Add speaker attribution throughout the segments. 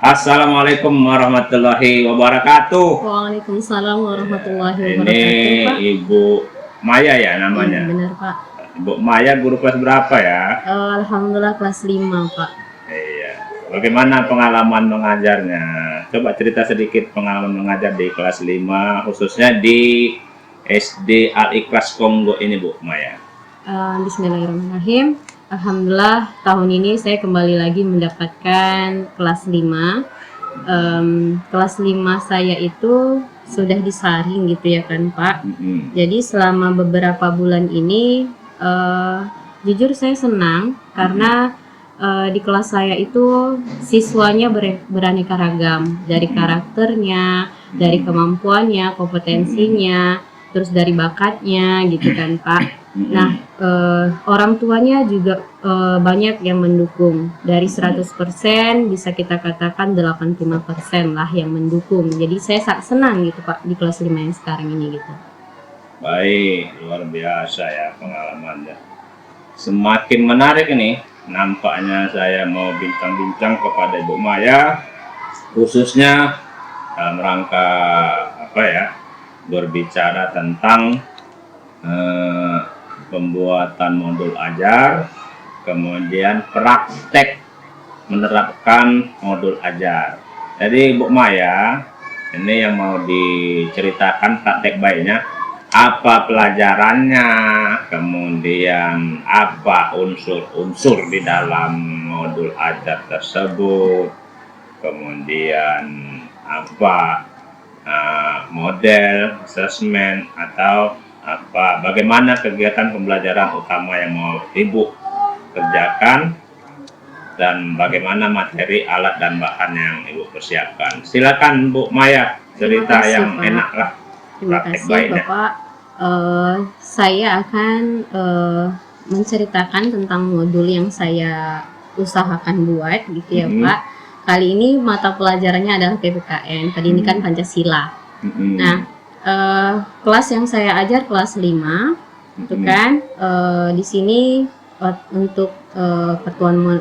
Speaker 1: Assalamualaikum warahmatullahi wabarakatuh.
Speaker 2: Waalaikumsalam warahmatullahi
Speaker 1: Ini
Speaker 2: wabarakatuh, Pak.
Speaker 1: Ibu Maya ya
Speaker 2: Iya,
Speaker 1: namanya.
Speaker 2: benar, Pak.
Speaker 1: Ibu Maya guru kelas berapa ya?
Speaker 2: Alhamdulillah kelas 5, Pak.
Speaker 1: Iya. Bagaimana pengalaman mengajarnya? Coba cerita sedikit pengalaman mengajar di kelas 5, khususnya di SD Al-Ikhlas Kongo ini, Bu Maya.
Speaker 2: Bismillahirrahmanirrahim. Alhamdulillah tahun ini saya kembali lagi mendapatkan kelas 5. Kelas 5 saya itu sudah disaring gitu ya kan, Pak. Jadi selama beberapa bulan ini jujur saya senang karena di kelas saya itu siswanya beraneka ragam, dari karakternya, dari kemampuannya, kompetensinya, terus dari bakatnya gitu kan, Pak. Nah, orang tuanya juga banyak yang mendukung. Dari 100% bisa kita katakan 85% lah yang mendukung. Jadi saya sangat senang gitu, Pak, di kelas 5 yang sekarang ini gitu.
Speaker 1: Baik, luar biasa ya pengalamannya. Semakin menarik ini. Nampaknya saya mau bincang-bincang kepada Ibu Maya, khususnya dalam rangka berbicara tentang pembuatan modul ajar, kemudian praktek menerapkan modul ajar. Jadi Bu Maya, ini yang mau diceritakan praktek baiknya, apa pelajarannya, kemudian apa unsur-unsur di dalam modul ajar tersebut, kemudian apa model asesmen atau bagaimana kegiatan pembelajaran utama yang mau Ibu kerjakan, dan bagaimana materi, alat, dan bahan yang Ibu persiapkan. Silakan Bu Maya, cerita yang
Speaker 2: Pak.
Speaker 1: enak lah.
Speaker 2: Terima kasih Bapak. Saya akan menceritakan tentang modul yang saya usahakan buat gitu ya Pak. Kali ini mata pelajarannya adalah PPKN, Pendidikan Pancasila. Nah, kelas yang saya ajar kelas 5 itu kan di sini untuk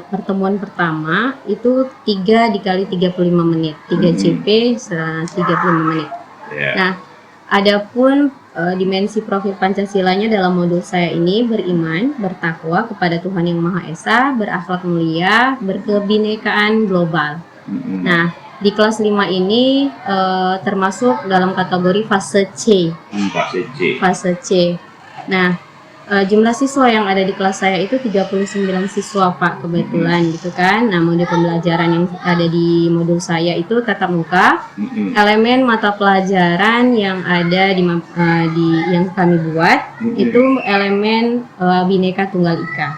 Speaker 2: pertemuan pertama itu 3 dikali 35 menit 3 CP 35 menit. Nah, adapun dimensi profil Pancasilanya dalam modul saya ini beriman, bertakwa kepada Tuhan Yang Maha Esa, berakhlak mulia, berkebinekaan global. Nah, di kelas 5 ini termasuk dalam kategori fase C. Fase C. Nah, jumlah siswa yang ada di kelas saya itu 39 siswa Pak, kebetulan gitu kan. Nah, modul pembelajaran yang ada di modul saya itu tatap muka. Elemen mata pelajaran yang ada di yang kami buat itu elemen Bhinneka Tunggal Ika.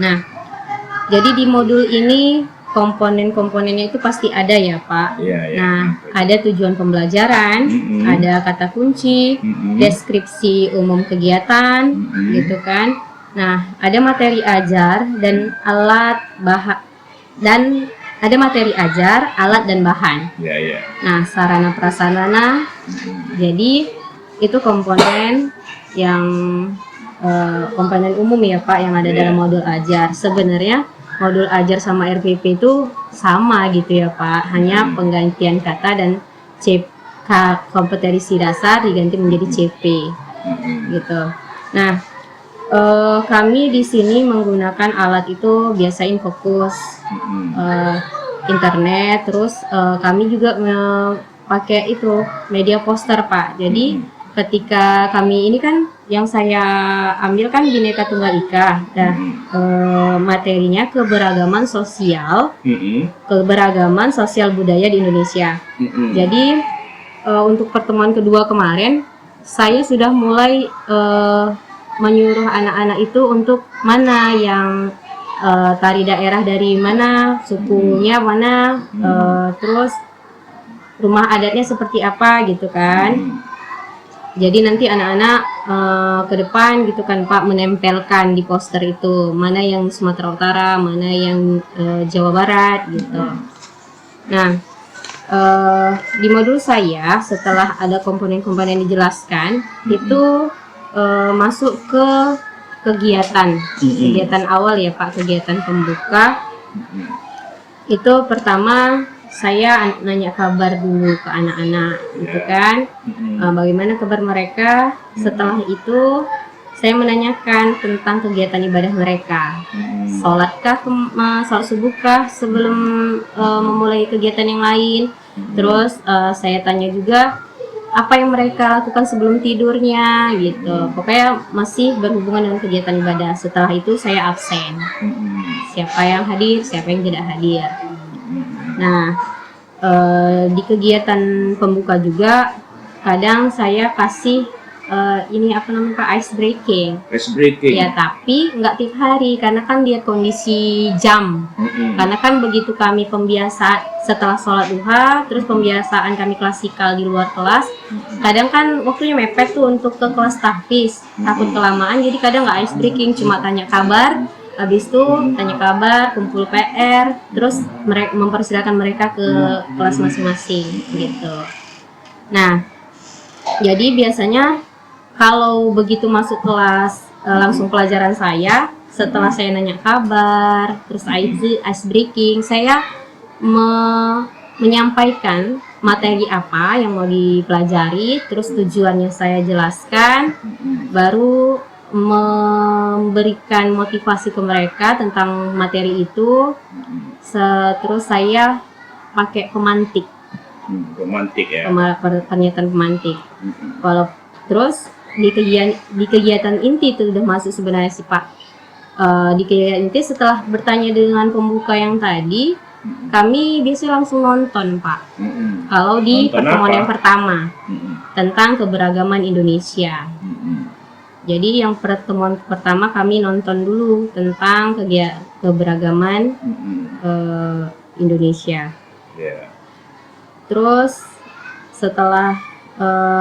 Speaker 2: Nah, jadi di modul ini komponen-komponennya itu pasti ada ya Pak. Nah, ada tujuan pembelajaran, ada kata kunci, deskripsi umum kegiatan, gitu kan. Nah, ada materi ajar dan alat dan bahan. Nah, sarana prasarana. Jadi itu komponen yang komponen umum ya Pak yang ada dalam modul ajar. Sebenarnya modul ajar sama RPP itu sama gitu ya Pak, hanya penggantian kata dan kompetensi dasar diganti menjadi CP gitu. Nah, kami di sini menggunakan alat itu biasain fokus internet, terus kami juga pakai itu media poster Pak. Jadi ketika kami ini kan yang saya ambil kan Bhinneka Tunggal Ika, materinya keberagaman sosial budaya di Indonesia. Jadi untuk pertemuan kedua kemarin saya sudah mulai menyuruh anak-anak itu untuk mana yang tari daerah dari mana, sukunya mana, terus rumah adatnya seperti apa gitu kan. Jadi nanti anak-anak ke depan gitu kan Pak menempelkan di poster itu mana yang Sumatera Utara, mana yang Jawa Barat gitu. Nah, di modul saya setelah ada komponen-komponen dijelaskan itu masuk ke kegiatan awal ya Pak, kegiatan pembuka. itu pertama saya nanya kabar dulu ke anak-anak gitu kan. Bagaimana kabar mereka. Setelah itu saya menanyakan tentang kegiatan ibadah mereka. Sholatkah, sholat subuhkah sebelum memulai kegiatan yang lain. Terus saya tanya juga apa yang mereka lakukan sebelum tidurnya gitu. Pokoknya masih berhubungan dengan kegiatan ibadah. Setelah itu saya absen. Siapa yang hadir, siapa yang tidak hadir. Nah, di kegiatan pembuka juga kadang saya kasih ini apa namanya Pak, ice breaking. Ya, tapi nggak tiap hari karena kan lihat kondisi jam. Karena kan begitu kami pembiasa setelah sholat duha, terus pembiasaan kami klasikal di luar kelas, kadang kan waktunya mepet tuh untuk ke kelas tahfiz, takut kelamaan, jadi kadang nggak ice breaking, cuma tanya kabar. Habis itu tanya kabar, kumpul PR, terus mempersilakan mereka ke kelas masing-masing gitu. Nah, jadi biasanya kalau begitu masuk kelas langsung pelajaran saya, setelah saya nanya kabar, terus ice breaking, saya menyampaikan materi apa yang mau dipelajari, terus tujuannya saya jelaskan, baru memberikan motivasi ke mereka tentang materi itu. Terus saya pakai pemantik ya, pernyataan pemantik. Kalau terus di kegiatan inti itu udah masuk sebenarnya sih Pak. Di kegiatan inti setelah bertanya dengan pembuka yang tadi, kami biasanya langsung nonton Pak. Kalau di pertemuan yang pertama tentang keberagaman Indonesia. Jadi yang pertemuan pertama kami nonton dulu tentang keberagaman Indonesia. Terus setelah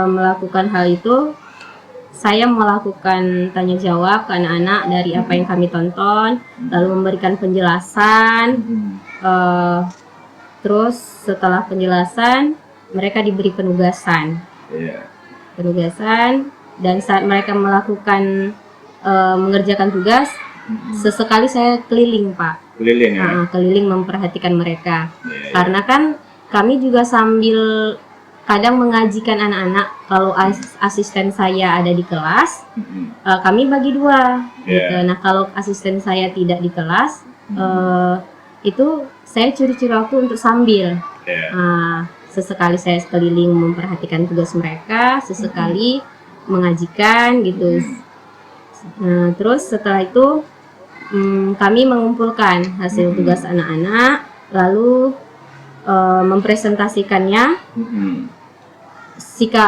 Speaker 2: melakukan hal itu, saya melakukan tanya jawab ke anak-anak dari apa yang kami tonton, lalu memberikan penjelasan. Terus setelah penjelasan, mereka diberi penugasan. Dan saat mereka melakukan mengerjakan tugas, sesekali saya keliling Pak. Keliling memperhatikan mereka. Karena kan kami juga sambil kadang mengajikan anak-anak. Kalau asisten saya ada di kelas, kami bagi dua gitu. Nah, kalau asisten saya tidak di kelas, itu saya curi-curi waktu untuk sambil. Sesekali saya keliling memperhatikan tugas mereka, sesekali mengajikan gitu. Nah, terus setelah itu kami mengumpulkan hasil tugas anak-anak, lalu mempresentasikannya.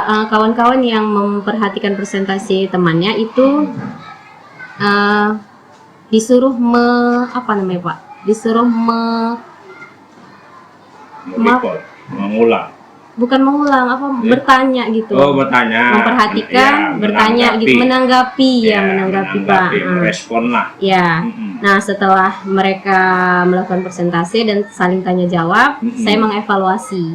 Speaker 2: Kawan-kawan yang memperhatikan presentasi temannya itu disuruh disuruh
Speaker 1: mengulang.
Speaker 2: Bukan mengulang, bertanya gitu.
Speaker 1: Bertanya.
Speaker 2: Memperhatikan, bertanya gitu, menanggapi Pak.
Speaker 1: Respon lah.
Speaker 2: Nah, setelah mereka melakukan presentasi dan saling tanya jawab, saya mengevaluasi,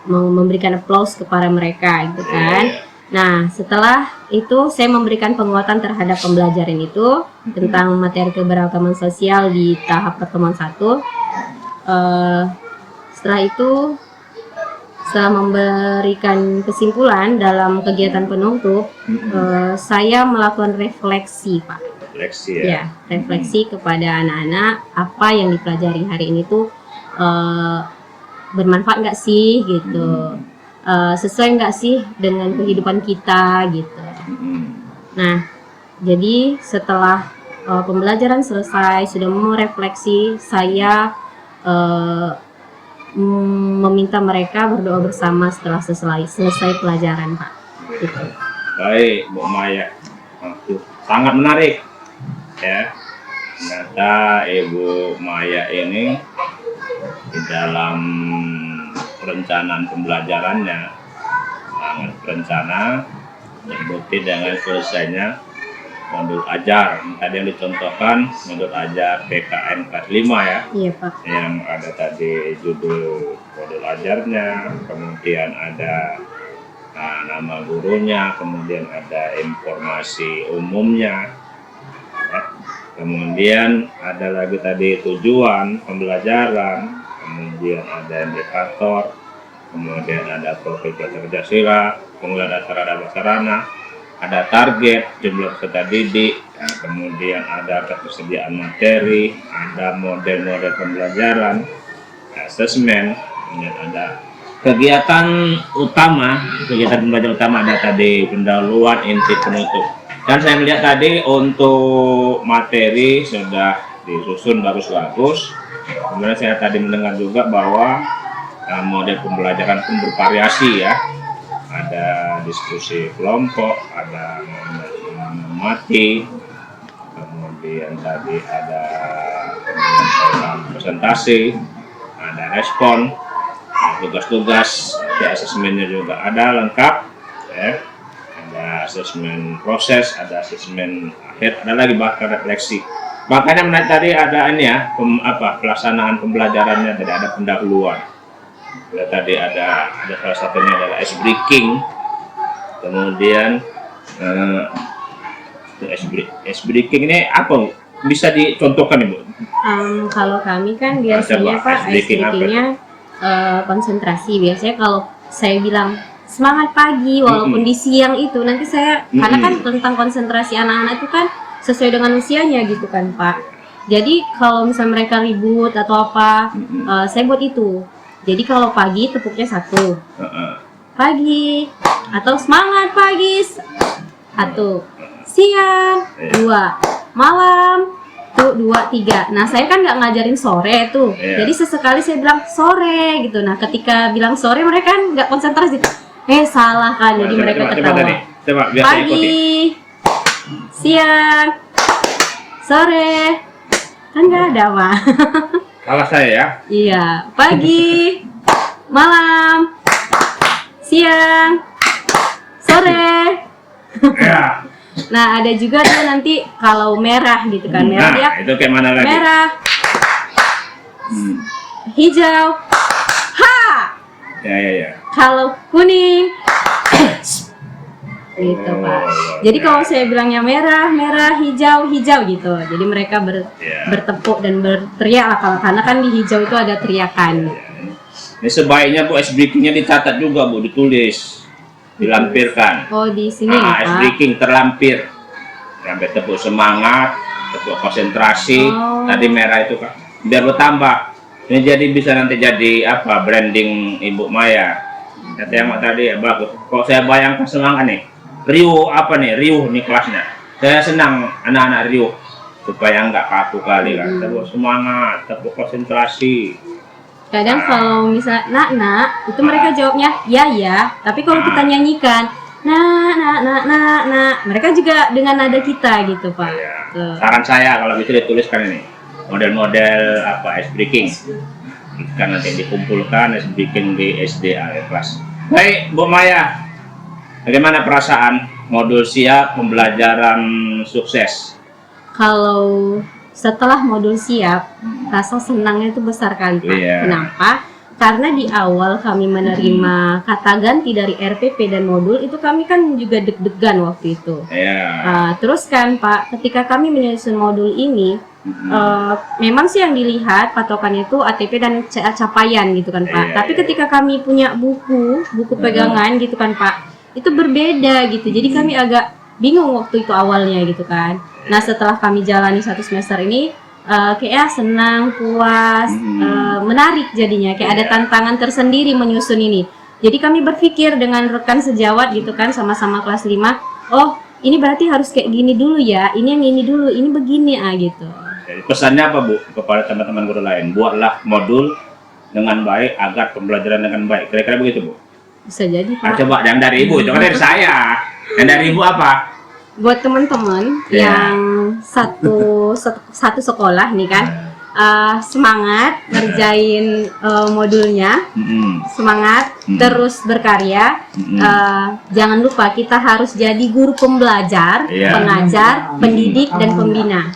Speaker 2: memberikan aplaus kepada mereka gitu kan. Nah, setelah itu saya memberikan penguatan terhadap pembelajaran itu tentang materi keberagaman sosial di tahap pertemuan 1. Setelah itu, setelah memberikan kesimpulan dalam kegiatan penutup, saya melakukan refleksi Pak. Refleksi kepada anak-anak, apa yang dipelajari hari ini tuh bermanfaat nggak sih gitu, sesuai nggak sih dengan kehidupan kita gitu. Nah, jadi setelah pembelajaran selesai, sudah mau refleksi, saya meminta mereka berdoa bersama setelah selesai pelajaran Pak. Gitu.
Speaker 1: Baik Bu Maya, sangat menarik ya. Ternyata Ibu Maya ini di dalam perencanaan pembelajarannya sangat berencana, terbukti dengan selesainya modul ajar. Tadi yang dicontohkan modul ajar PKN kelas 5 ya.
Speaker 2: Iya Pak.
Speaker 1: Yang ada tadi judul modul ajarnya, kemudian ada nama gurunya, kemudian ada informasi umumnya. Ya. Kemudian ada lagi tadi tujuan pembelajaran, kemudian ada indikator, kemudian ada profil Pancasila, kemudian ada sarana prasarana, ada target jumlah peserta didik, nah, kemudian ada ketersediaan materi, ada model-model pembelajaran, asesmen, kemudian ada kegiatan pembelajaran utama ada tadi pendahuluan, inti, penutup. Dan saya melihat tadi untuk materi sudah disusun bagus-bagus. Kemudian saya tadi mendengar juga bahwa model pembelajaran pun bervariasi ya. Ada diskusi kelompok, ada mengamati, kemudian tadi ada presentasi, ada respon, tugas-tugas, asesmennya juga ada lengkap ya. Ada asesmen proses, ada asesmen akhir, ada lagi bahkan refleksi. Makanya menarik tadi ada ini ya, pelaksanaan pembelajarannya, tadi ada pendahuluan. Tadi ada salah satunya adalah ice breaking, kemudian ice breaking ini apa? Bisa dicontohkan Ibu?
Speaker 2: Kalau kami kan biasanya Pak ice breakingnya konsentrasi. Biasanya kalau saya bilang semangat pagi walaupun di siang itu nanti saya karena kan tentang konsentrasi anak-anak itu kan sesuai dengan usianya gitu kan Pak. Jadi kalau misalnya mereka ribut atau apa, saya buat itu. Jadi kalau pagi tepuknya 1 pagi, atau semangat pagi 1, siang 2, malam tuh 2, 3. Nah saya kan nggak ngajarin sore tuh, jadi sesekali saya bilang sore gitu. Nah ketika bilang sore mereka kan nggak konsentrasi, salah kan, jadi mereka ketawa. Pagi, siang, sore, kan nggak ada Pak.
Speaker 1: Salah saya ya?
Speaker 2: Iya, pagi, malam, siang, sore.
Speaker 1: Ya.
Speaker 2: Nah, ada juga dia nanti kalau merah gitu kan, merah dia.
Speaker 1: Itu kayak mana lagi?
Speaker 2: Merah, hijau, ha.
Speaker 1: Ya.
Speaker 2: Kalau kuning, gitu Pak. Jadi kalau saya bilangnya merah, hijau gitu. Jadi mereka bertepuk dan berteriak lah, karena kan di hijau itu ada teriakan.
Speaker 1: Ini sebaiknya Bu ice breaking-nya dicatat juga Bu, ditulis, dilampirkan.
Speaker 2: Oh di sini ya Pak?
Speaker 1: Ice breaking terlampir, sampai tepuk semangat, tepuk konsentrasi. Tadi merah itu kan, biar bertambah. Ini jadi bisa nanti jadi apa? Branding Ibu Maya. Kata yang tadi ya bagus. Kok saya bayangkan semangat nih. Riuh nih kelasnya. Saya senang anak-anak riuh supaya nggak kaku kali kan. Tepuk semangat, tepuk konsentrasi.
Speaker 2: Kadang kalau misalnya nak itu mereka jawabnya ya. Tapi kalau kita nyanyikan nak, mereka juga dengan nada kita gitu Pak.
Speaker 1: Saran saya kalau bisa dituliskan ini model-model ice breaking. Kan nanti dikumpulkan ice breaking di SDA kelas. Baik Bu Maya. Bagaimana perasaan modul siap, pembelajaran sukses?
Speaker 2: Kalau setelah modul siap, rasa senangnya itu besar kali Pak. Kenapa? Karena di awal kami menerima kata ganti dari RPP dan modul, itu kami kan juga deg-degan waktu itu. Terus kan Pak, ketika kami menyusun modul ini, memang sih yang dilihat patokannya itu ATP dan capaian gitu kan Pak. Tapi ketika kami punya buku pegangan gitu kan Pak, itu berbeda gitu. Jadi kami agak bingung waktu itu awalnya gitu kan. Nah setelah kami jalani 1 semester ini, kayak senang, puas, menarik jadinya. Kayak ada tantangan tersendiri menyusun ini. Jadi kami berpikir dengan rekan sejawat gitu kan, sama-sama kelas 5, oh ini berarti harus kayak gini dulu ya, ini yang ini dulu, ini begini gitu.
Speaker 1: Jadi pesannya apa Bu kepada teman-teman guru lain? Buatlah modul dengan baik agar pembelajaran dengan baik. Kira-kira begitu Bu?
Speaker 2: Bisa jadi Pak.
Speaker 1: Coba yang dari Ibu, itu kan dari saya. Yang dari Ibu apa?
Speaker 2: Buat teman-teman yang satu sekolah nih kan, semangat ngerjain modulnya, semangat terus berkarya. Jangan lupa kita harus jadi guru pembelajar, pengajar, pendidik dan pembina.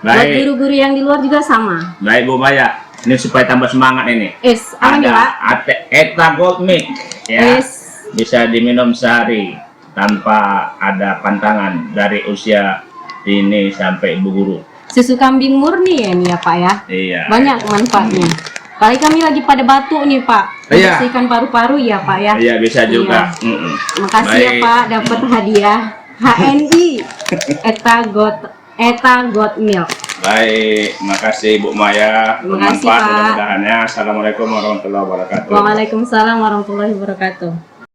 Speaker 2: Buat guru-guru yang di luar juga sama.
Speaker 1: Baik Bu Maya, ini supaya tambah semangat ini.
Speaker 2: Ada
Speaker 1: Eta Gold Milk ya, bisa diminum sehari tanpa ada pantangan dari usia ini sampai Ibu Guru.
Speaker 2: Susu kambing murni ya nih ya Pak ya.
Speaker 1: Iya.
Speaker 2: Banyak manfaatnya. Kali kami lagi pada batuk nih Pak.
Speaker 1: Iya.
Speaker 2: Bersihkan paru-paru ya Pak ya.
Speaker 1: Iya, bisa juga.
Speaker 2: Iya. Makasih ya
Speaker 1: Baik.
Speaker 2: Pak, dapat hadiah HNI Eta Got Milk.
Speaker 1: Baik, makasih Bu Maya.
Speaker 2: Terima kasih,
Speaker 1: Bermanfaat
Speaker 2: Pak.
Speaker 1: mudah-mudahannya. Assalamualaikum warahmatullahi wabarakatuh.
Speaker 2: Waalaikumsalam warahmatullahi wabarakatuh.